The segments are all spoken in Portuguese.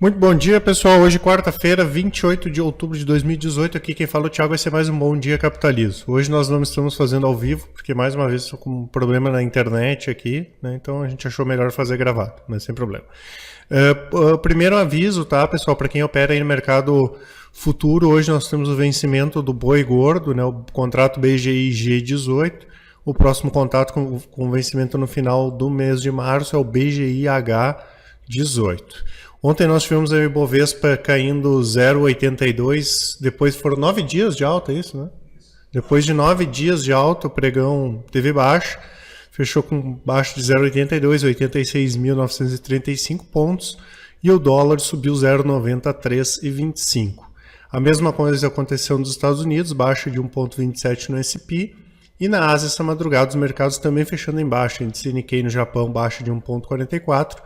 Muito bom dia, pessoal. Hoje, quarta-feira, 28 de outubro de 2018. Aqui quem fala é o Thiago, vai ser mais um Bom Dia Capitalismo. Hoje nós não estamos fazendo ao vivo, porque mais uma vez estou com um problema na internet aqui, né? Então a gente achou melhor fazer gravado, mas sem problema. Primeiro aviso, tá, pessoal, para quem opera aí no mercado futuro, hoje nós temos o vencimento do boi gordo, né? O contrato BGI G18. O próximo contato com vencimento no final do mês de março é o BGI H18. Ontem nós tivemos a Ibovespa caindo 0,82, depois foram 9 dias de alta, é isso, né? Depois de 9 dias de alta, o pregão teve baixa, fechou com baixa de 0,82, 86.935 pontos, e o dólar subiu 0,90 a 3,25. A mesma coisa aconteceu nos Estados Unidos, baixa de 1,27 no S&P, e na Ásia essa madrugada os mercados também fechando em baixa, índice Nikkei no Japão baixa de 1,44,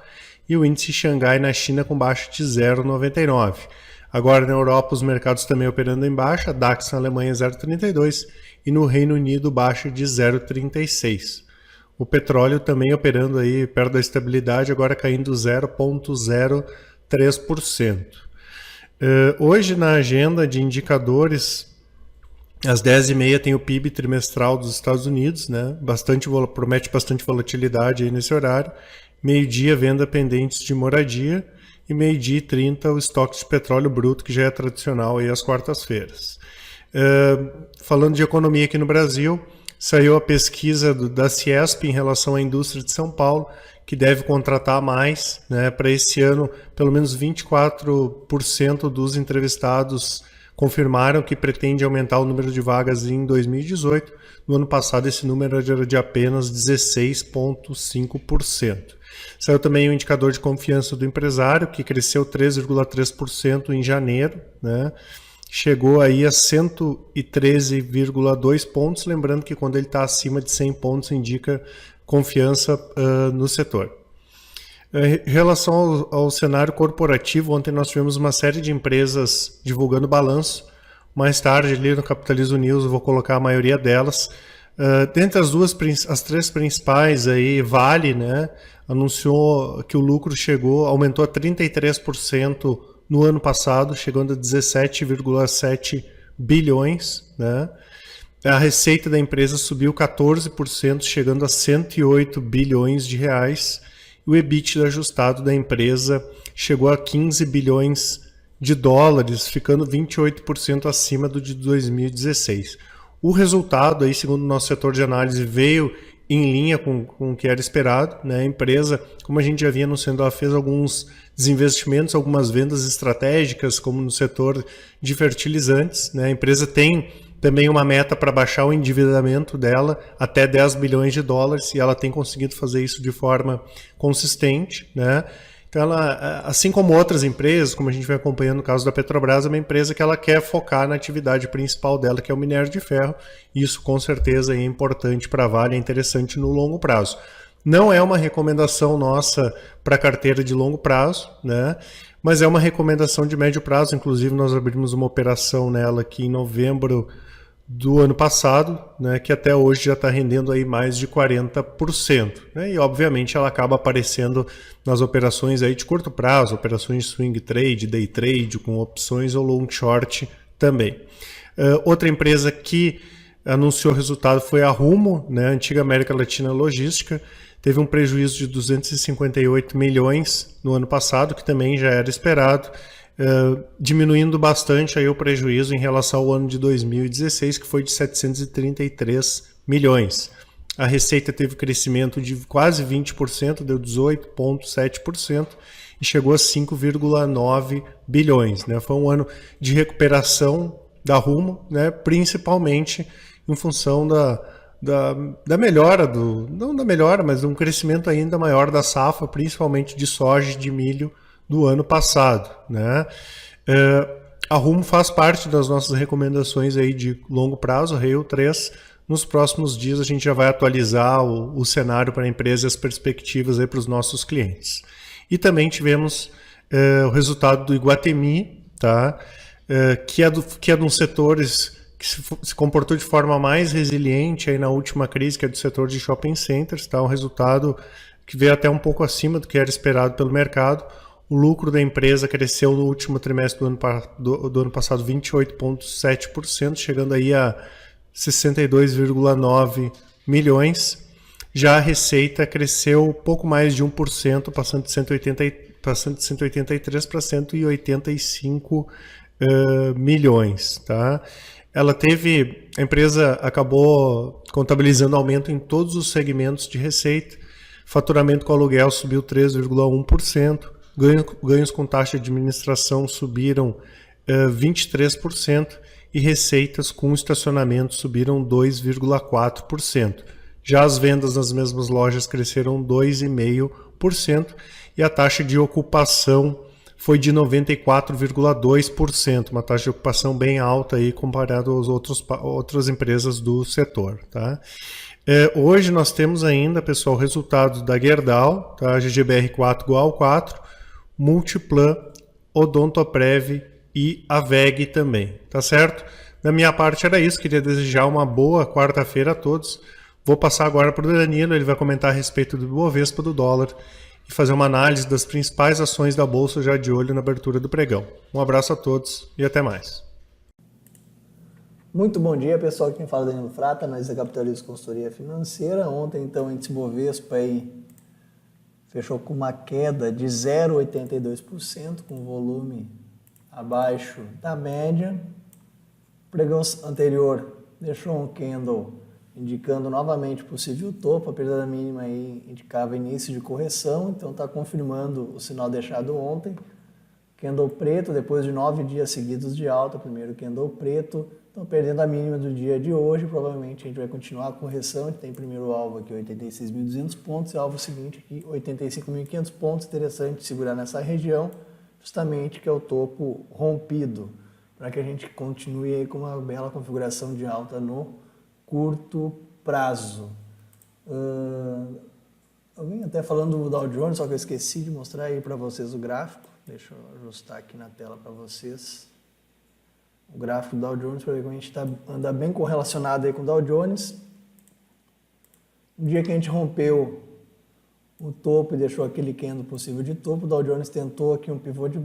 e o índice Xangai na China com baixa de 0,99. Agora na Europa os mercados também operando em baixa, DAX na Alemanha 0,32 e no Reino Unido baixa de 0,36. O petróleo também operando aí perto da estabilidade, agora caindo 0,03%. Hoje na agenda de indicadores, às 10h30 tem o PIB trimestral dos Estados Unidos, né? Promete bastante volatilidade aí nesse horário. Meio-dia, venda pendentes de moradia, e meio-dia e 30 o estoque de petróleo bruto, que já é tradicional aí às quartas-feiras. Falando de economia aqui no Brasil, saiu a pesquisa da Ciesp em relação à indústria de São Paulo, que deve contratar mais, né? Para esse ano, pelo menos 24% dos entrevistados confirmaram que pretende aumentar o número de vagas em 2018. No ano passado, esse número era de apenas 16,5%. Saiu também o indicador de confiança do empresário, que cresceu 3,3% em janeiro, né? Chegou aí a 113,2 pontos, lembrando que quando ele está acima de 100 pontos indica confiança no setor. Em relação ao cenário corporativo, ontem nós tivemos uma série de empresas divulgando balanço. Mais tarde, ali no Capitalismo News, eu vou colocar a maioria delas. Dentre as três principais, aí, Vale, né, anunciou que o lucro aumentou a 33% no ano passado, chegando a 17,7 bilhões. Né? A receita da empresa subiu 14%, chegando a 108 bilhões de reais. O EBITDA ajustado da empresa chegou a 15 bilhões de dólares, ficando 28% acima do de 2016. O resultado, aí, segundo o nosso setor de análise, veio em linha com o que era esperado. Né? A empresa, como a gente já vinha anunciando, ela fez alguns desinvestimentos, algumas vendas estratégicas, como no setor de fertilizantes. Né? A empresa tem também uma meta para baixar o endividamento dela até 10 bilhões de dólares, e ela tem conseguido fazer isso de forma consistente. Né? Então, ela, assim como outras empresas, como a gente vem acompanhando no caso da Petrobras, é uma empresa que ela quer focar na atividade principal dela, que é o minério de ferro. Isso, com certeza, é importante para a Vale, é interessante no longo prazo. Não é uma recomendação nossa para carteira de longo prazo, né? Mas é uma recomendação de médio prazo. Inclusive, nós abrimos uma operação nela aqui em novembro do ano passado, né, que até hoje já está rendendo aí mais de 40%. Né, e, obviamente, ela acaba aparecendo nas operações aí de curto prazo, operações de swing trade, day trade, com opções ou long short também. Outra empresa que anunciou resultado foi a Rumo, né, antiga América Latina Logística. Teve um prejuízo de 258 milhões no ano passado, que também já era esperado. Diminuindo bastante aí o prejuízo em relação ao ano de 2016, que foi de 733 milhões. A receita teve crescimento de quase 20%, deu 18,7% e chegou a 5,9 bilhões. Né? Foi um ano de recuperação da Rumo, né? Principalmente em função da melhora, não da melhora, mas de um crescimento ainda maior da safra, principalmente de soja e de milho, do ano passado. Né? A Rumo faz parte das nossas recomendações aí de longo prazo, Rail 3. Nos próximos dias a gente já vai atualizar o cenário para a empresa e as perspectivas para os nossos clientes. E também tivemos o resultado do Iguatemi, tá? Que é de um setor que se comportou de forma mais resiliente aí na última crise, que é do setor de shopping centers. Tá? Um resultado que veio até um pouco acima do que era esperado pelo mercado. O lucro da empresa cresceu no último trimestre do ano passado 28,7%, chegando aí a 62,9 milhões. Já a receita cresceu pouco mais de 1%, passando de 183 para 185 milhões. Tá? A empresa acabou contabilizando aumento em todos os segmentos de receita. Faturamento com aluguel subiu 3,1%. Ganhos com taxa de administração subiram 23% e receitas com estacionamento subiram 2,4%. Já as vendas nas mesmas lojas cresceram 2,5% e a taxa de ocupação foi de 94,2%, uma taxa de ocupação bem alta aí comparado às outras empresas do setor. Tá? Hoje nós temos ainda, pessoal, resultados da Gerdau, tá? GGBR4 igual 4, Multiplan, Odontoprev e a VEG também, tá certo? Da minha parte era isso, queria desejar uma boa quarta-feira a todos. Vou passar agora para o Danilo, ele vai comentar a respeito do Bovespa, do dólar e fazer uma análise das principais ações da Bolsa já de olho na abertura do pregão. Um abraço a todos e até mais. Muito bom dia, pessoal. Quem fala é Danilo Frata, nós da Capitalismo Consultoria Financeira. Ontem, então, o índice Bovespa aí fechou com uma queda de 0,82%, com volume abaixo da média. O pregão anterior deixou um candle indicando novamente possível topo. A perda da mínima aí indicava início de correção, então está confirmando o sinal deixado ontem. Candle preto, depois de 9 dias seguidos de alta, primeiro candle preto, estão perdendo a mínima do dia de hoje. Provavelmente a gente vai continuar a correção. A gente tem primeiro alvo aqui 86.200 pontos e alvo seguinte aqui 85.500 pontos. Interessante segurar nessa região, justamente que é o topo rompido, para que a gente continue aí com uma bela configuração de alta no curto prazo. Alguém até falando do Dow Jones, só que eu esqueci de mostrar aí para vocês o gráfico. Deixa eu ajustar aqui na tela para vocês o gráfico do Dow Jones, para ver como a gente anda bem correlacionado aí com o Dow Jones. No dia que a gente rompeu o topo e deixou aquele candle possível de topo, o Dow Jones tentou aqui um pivô de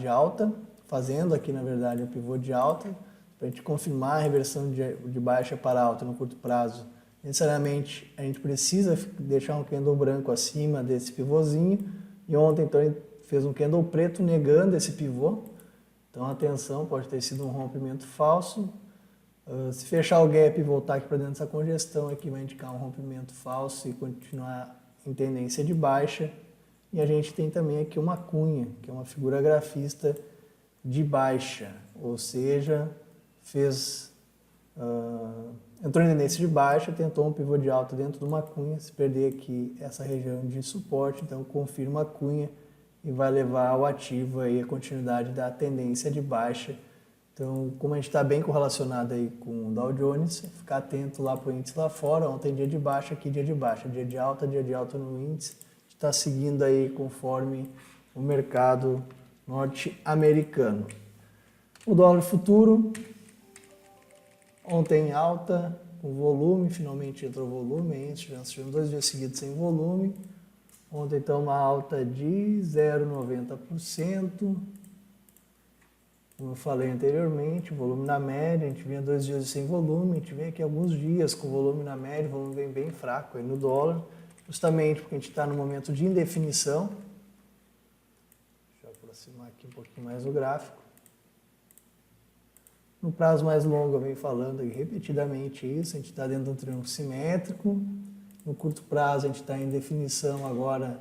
alta, fazendo aqui na verdade um pivô de alta, para a gente confirmar a reversão de baixa para alta no curto prazo. Necessariamente a gente precisa deixar um candle branco acima desse pivôzinho, e ontem então ele fez um candle preto negando esse pivô. Então atenção, pode ter sido um rompimento falso. Se fechar o gap e voltar aqui para dentro dessa congestão, aqui vai indicar um rompimento falso e continuar em tendência de baixa. E a gente tem também aqui uma cunha, que é uma figura grafista de baixa, ou seja, entrou em tendência de baixa, tentou um pivô de alta dentro de uma cunha. Se perder aqui essa região de suporte, então confirma a cunha e vai levar o ativo aí a continuidade da tendência de baixa. Então, como a gente está bem correlacionado aí com o Dow Jones, ficar atento lá para o índice lá fora. Ontem dia de baixa, aqui dia de baixa, dia de alta no índice. A gente está seguindo aí conforme o mercado norte-americano. O dólar futuro, ontem alta, com volume, finalmente entrou volume, aí tivemos 2 dias seguidos sem volume. Ontem, então, uma alta de 0,90%. Como eu falei anteriormente, volume na média, a gente vinha 2 dias sem volume, a gente vem aqui alguns dias com volume na média, o volume vem bem fraco aí no dólar, justamente porque a gente está no momento de indefinição. Deixa eu aproximar aqui um pouquinho mais o gráfico. No prazo mais longo, eu venho falando aí repetidamente isso, a gente está dentro de um triângulo simétrico. No curto prazo, a gente está em definição agora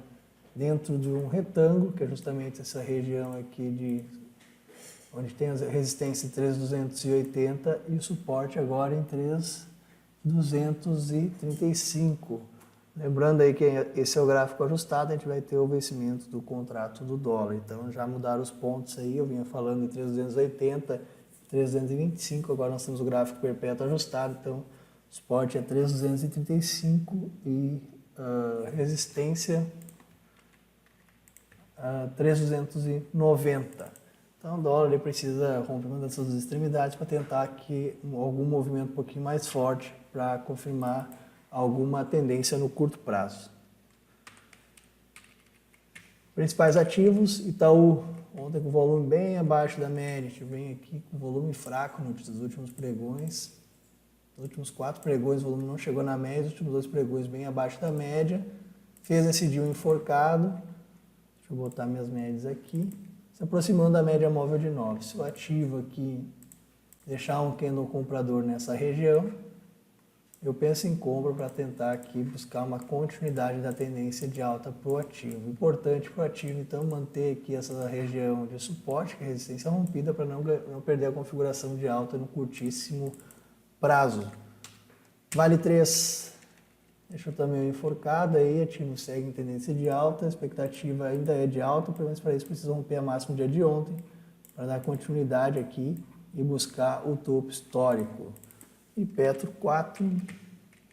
dentro de um retângulo, que é justamente essa região aqui onde tem a resistência em 3.280 e o suporte agora em 3.235. Lembrando aí que esse é o gráfico ajustado, a gente vai ter o vencimento do contrato do dólar. Então já mudaram os pontos aí, eu vinha falando em 3.280, 3.225, agora nós temos o gráfico perpétuo ajustado, então suporte é 3.235 e resistência 3.290. Então o dólar ele precisa romper uma dessas duas extremidades para tentar aqui algum movimento um pouquinho mais forte para confirmar alguma tendência no curto prazo. Principais ativos, Itaú, ontem com volume bem abaixo da média, a gente vem aqui com volume fraco nos últimos pregões. Nos últimos 4 pregões o volume não chegou na média, os últimos 2 pregões bem abaixo da média. Fez esse dia enforcado, deixa eu botar minhas médias aqui, se aproximando da média móvel de 9. Se o ativo aqui deixar um candle comprador nessa região, eu penso em compra para tentar aqui buscar uma continuidade da tendência de alta para o ativo. Importante para o ativo, então, manter aqui essa região de suporte, que é resistência rompida, para não perder a configuração de alta no curtíssimo prazo. Vale 3, deixou também enforcado aí, ativo segue em tendência de alta, a expectativa ainda é de alta, pelo menos para isso precisa romper a máxima do dia de ontem, para dar continuidade aqui e buscar o topo histórico. E Petro 4,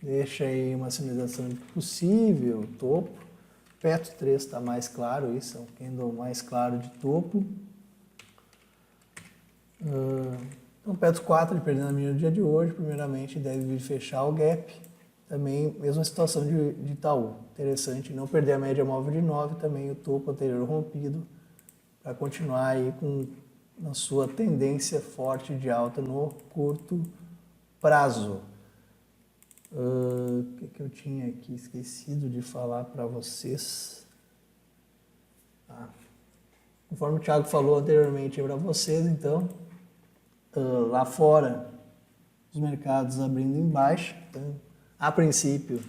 deixa aí uma sinalização de possível topo. Petro 3 está mais claro, isso é um candle mais claro de topo. Então Petro 4, ele perdendo a mínima no dia de hoje, primeiramente deve vir fechar o gap. Também, mesma situação de Itaú. Interessante não perder a média móvel de 9, também o topo anterior rompido, para continuar aí na sua tendência forte de alta no curto prazo. O que eu tinha aqui esquecido de falar para vocês? Conforme o Thiago falou anteriormente para vocês, então, lá fora, os mercados abrindo em baixa. Então, a princípio,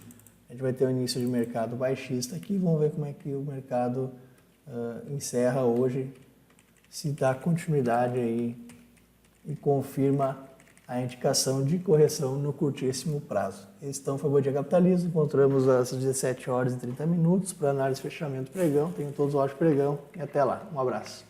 a gente vai ter o início de mercado baixista aqui. Vamos ver como é que o mercado encerra hoje, se dá continuidade aí e confirma a indicação de correção no curtíssimo prazo. Esse então foi o Bom Dia Capitalismo. Encontramos às 17 horas e 30 minutos para análise e fechamento pregão. Tenham todos um ótimo pregão e até lá. Um abraço.